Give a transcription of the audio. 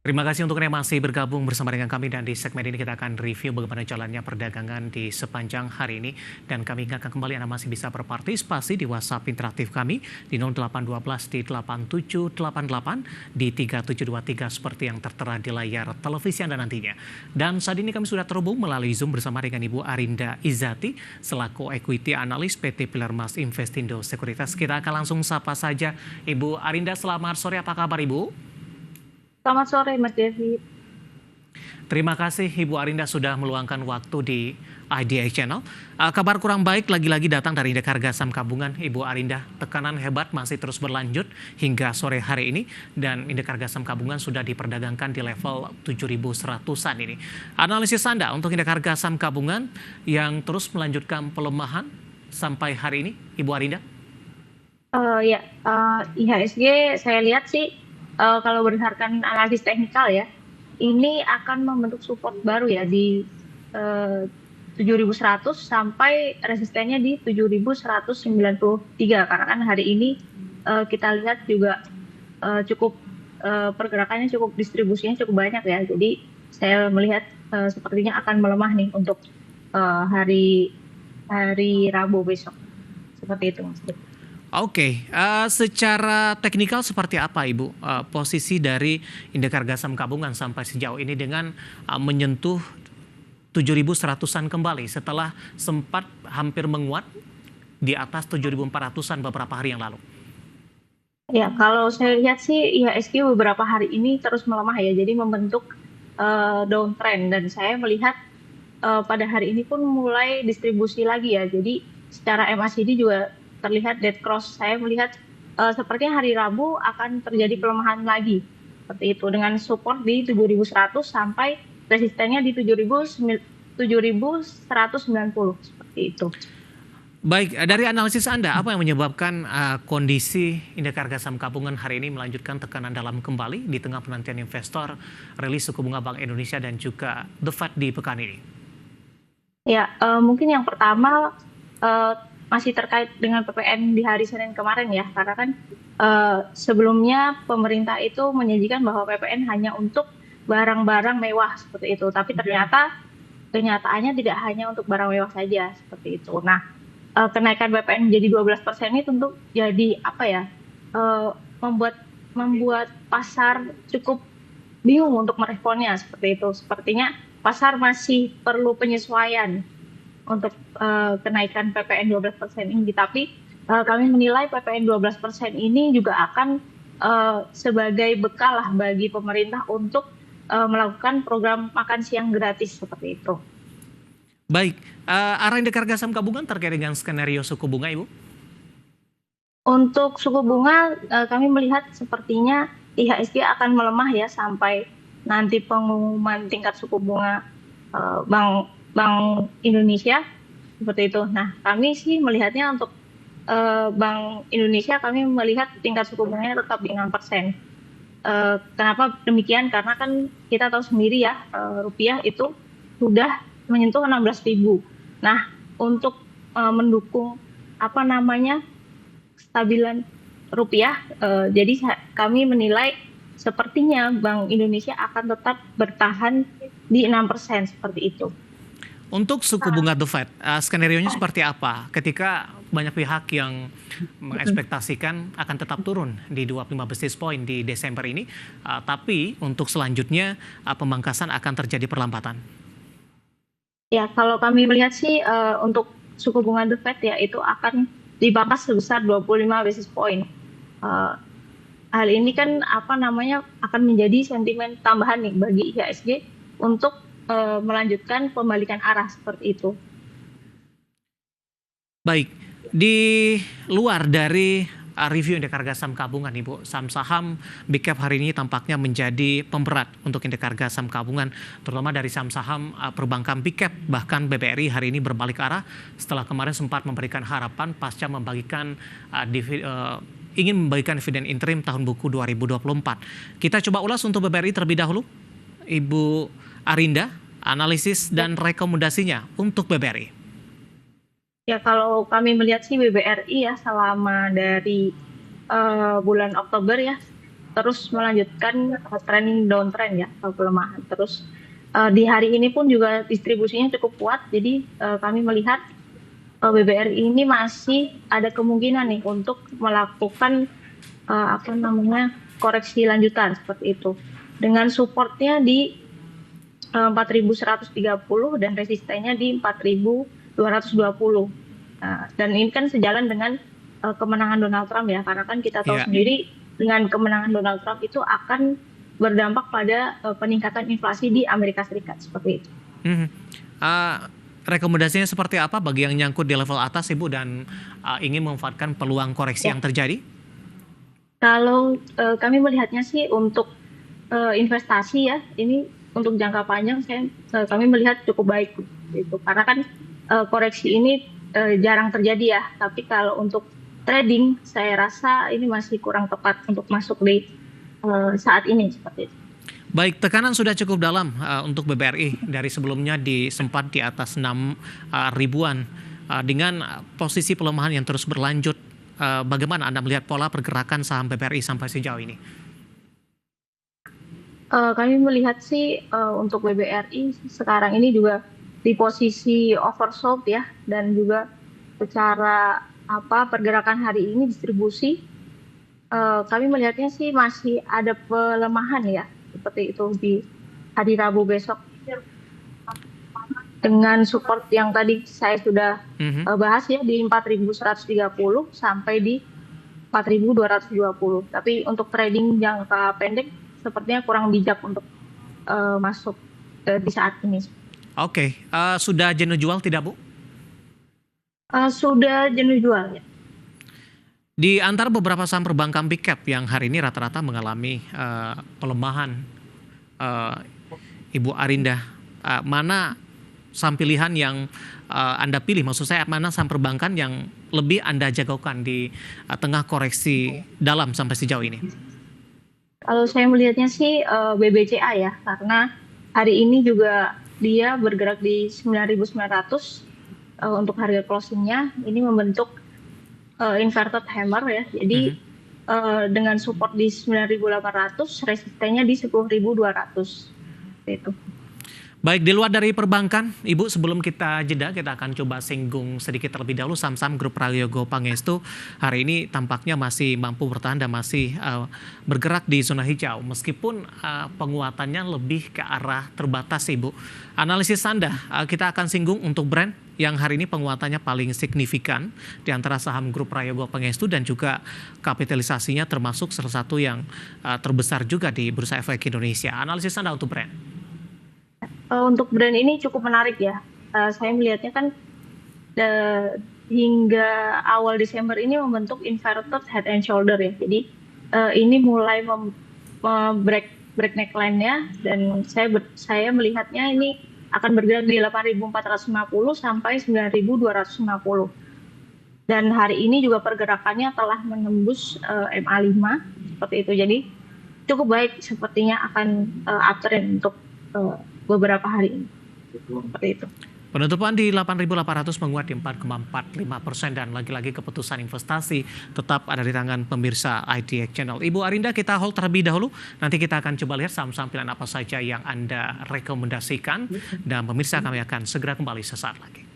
Terima kasih untuk yang masih bergabung bersama dengan kami dan di segmen ini kita akan review bagaimana jalannya perdagangan di sepanjang hari ini dan kami ingatkan kembali Anda masih bisa berpartisipasi di WhatsApp interaktif kami di 0812 di 8788 di 3723 seperti yang tertera di layar televisi Anda nantinya. Dan saat ini kami sudah terhubung melalui Zoom bersama dengan Ibu Arinda Izzati selaku Equity Analyst PT Pilar Mas Investindo Sekuritas. Kita akan langsung sapa saja Ibu Arinda. Selamat sore, apa kabar Ibu? Selamat sore, Mas Devi. Terima kasih Ibu Arinda sudah meluangkan waktu di IDI Channel. Kabar kurang baik lagi-lagi datang dari indeks harga saham gabungan Ibu Arinda. Tekanan hebat masih terus berlanjut hingga sore hari ini dan indeks harga saham gabungan sudah diperdagangkan di level 7.100-an ini. Analisis Anda untuk indeks harga saham gabungan yang terus melanjutkan pelemahan sampai hari ini, Ibu Arinda? IHSG saya lihat sih kalau berdasarkan analisis teknikal ya, ini akan membentuk support baru ya di uh, 7.100 sampai resistennya di 7.193 karena kan hari ini kita lihat juga cukup pergerakannya cukup distribusinya cukup banyak ya. Jadi saya melihat sepertinya akan melemah nih untuk hari Rabu besok. Seperti itu Mas. Oke, secara teknikal seperti apa Ibu posisi dari indeks harga saham gabungan sampai sejauh ini dengan menyentuh 7.100-an kembali setelah sempat hampir menguat di atas 7.400-an beberapa hari yang lalu? Ya, kalau saya lihat sih IHSG beberapa hari ini terus melemah ya, jadi membentuk downtrend dan saya melihat pada hari ini pun mulai distribusi lagi ya. Jadi secara MACD juga terlihat dead cross. Saya melihat sepertinya hari Rabu akan terjadi pelemahan lagi. Seperti itu dengan support di 7.100 sampai resistennya di 7.190 seperti itu. Baik, dari analisis Anda, apa yang menyebabkan kondisi indeks harga saham gabungan hari ini melanjutkan tekanan dalam kembali di tengah penantian investor, rilis suku bunga Bank Indonesia dan juga The Fed di pekan ini? Ya, mungkin yang pertama masih terkait dengan PPN di hari Senin kemarin ya, karena kan sebelumnya pemerintah itu menjanjikan bahwa PPN hanya untuk barang-barang mewah seperti itu, tapi ternyata kenyataannya tidak hanya untuk barang mewah saja seperti itu. Nah, kenaikan PPN menjadi 12% ini tentu jadi apa ya, membuat membuat pasar cukup bingung untuk meresponnya seperti itu. Sepertinya pasar masih perlu penyesuaian untuk kenaikan PPN 12% ini. Tapi kami menilai PPN 12% ini juga akan sebagai bekal lah bagi pemerintah untuk melakukan program makan siang gratis seperti itu. Baik, arah indeks harga saham gabungan terkait dengan skenario suku bunga, Ibu? Untuk suku bunga, kami melihat sepertinya IHSG akan melemah ya sampai nanti pengumuman tingkat suku bunga Bank Indonesia seperti itu. Nah, kami sih melihatnya untuk Bank Indonesia, kami melihat tingkat suku bunganya tetap di 6%. Kenapa demikian? Karena kan kita tahu sendiri ya, rupiah itu sudah menyentuh 16.000. Nah, untuk mendukung apa namanya stabilan rupiah, jadi kami menilai sepertinya Bank Indonesia akan tetap bertahan di 6% seperti itu. Untuk suku bunga The Fed, skenario-nya seperti apa ketika banyak pihak yang mengekspektasikan akan tetap turun di 25 basis point di Desember ini, tapi untuk selanjutnya pemangkasan akan terjadi perlambatan? Ya, kalau kami melihat sih untuk suku bunga The Fed ya itu akan dipangkas sebesar 25 basis point. Hal ini kan apa namanya akan menjadi sentimen tambahan nih bagi IHSG untuk melanjutkan pembalikan arah seperti itu. Baik, di luar dari review indeks harga saham gabungan, Ibu, saham-saham big cap hari ini tampaknya menjadi pemberat untuk indeks harga saham gabungan, terutama dari saham-saham perbankan big cap. Bahkan BBRI hari ini berbalik arah setelah kemarin sempat memberikan harapan pasca membagikan ingin membagikan dividen interim tahun buku 2024. Kita coba ulas untuk BBRI terlebih dahulu. Ibu Arinda, analisis dan rekomendasinya untuk BBRI. Ya, kalau kami melihat sih BBRI ya selama dari bulan Oktober ya terus melanjutkan trending downtrend ya, pelemahan. Terus di hari ini pun juga distribusinya cukup kuat, jadi kami melihat BBRI ini masih ada kemungkinan nih untuk melakukan koreksi lanjutan seperti itu. Dengan supportnya di 4.130 dan resistennya di 4.220. Dan ini kan sejalan dengan kemenangan Donald Trump ya, karena kan kita tahu sendiri dengan kemenangan Donald Trump itu akan berdampak pada peningkatan inflasi di Amerika Serikat seperti itu. Rekomendasinya seperti apa bagi yang nyangkut di level atas, Ibu, dan ingin memanfaatkan peluang koreksi yang terjadi? Kalau kami melihatnya sih untuk investasi ya, ini untuk jangka panjang kami melihat cukup baik gitu. Karena kan koreksi ini jarang terjadi ya, tapi kalau untuk trading saya rasa ini masih kurang tepat untuk masuk di saat ini seperti itu. Baik, tekanan sudah cukup dalam untuk BBRI dari sebelumnya sempat di atas 6 ribuan. Dengan posisi pelemahan yang terus berlanjut, bagaimana Anda melihat pola pergerakan saham BBRI sampai sejauh ini? Kami melihat sih untuk BBRI sekarang ini juga di posisi oversold ya, dan juga secara pergerakan hari ini distribusi kami melihatnya sih masih ada pelemahan ya, seperti itu di hari Rabu besok dengan support yang tadi saya sudah bahas ya di 4.130 sampai di 4.220. Tapi untuk trading jangka pendek sepertinya kurang bijak untuk masuk di saat ini. Oke, sudah jenuh jual tidak, Bu? Sudah jenuh jual ya. Di antara beberapa saham perbankan big cap yang hari ini rata-rata mengalami pelemahan, Ibu Arinda, mana saham pilihan yang Anda pilih? Maksud saya, mana saham perbankan yang lebih Anda jagokan di tengah koreksi dalam sampai sejauh ini? Kalau saya melihatnya sih BBCA ya, karena hari ini juga dia bergerak di 9.900 untuk harga closingnya. Ini membentuk inverted hammer ya, jadi dengan support di 9.800, resistennya di 10.200 itu. Baik, di luar dari perbankan, Ibu, sebelum kita jeda, kita akan coba singgung sedikit terlebih dahulu saham-saham grup Prayogo Pangestu. Hari ini tampaknya masih mampu bertahan dan masih bergerak di zona hijau, meskipun penguatannya lebih ke arah terbatas, Ibu. Analisis Anda, kita akan singgung untuk brand yang hari ini penguatannya paling signifikan di antara saham grup Prayogo Pangestu dan juga kapitalisasinya termasuk salah satu yang terbesar juga di Bursa Efek Indonesia. Analisis Anda untuk brand? Untuk brand ini cukup menarik ya. Saya melihatnya kan hingga awal Desember ini membentuk inverted head and shoulder ya. Jadi ini mulai break neckline-nya, dan saya melihatnya ini akan bergerak di 8.450 sampai 9.250. Dan hari ini juga pergerakannya telah menembus MA5 seperti itu. Jadi cukup baik, sepertinya akan uptrend untuk beberapa hari ini. Seperti itu. Penutupan di 8.800 menguat di 4,45%, dan lagi-lagi keputusan investasi tetap ada di tangan pemirsa IDX Channel. Ibu Arinda, kita hold terlebih dahulu. Nanti kita akan coba lihat saham-saham pilihan apa saja yang Anda rekomendasikan, dan pemirsa kami akan segera kembali sesaat lagi.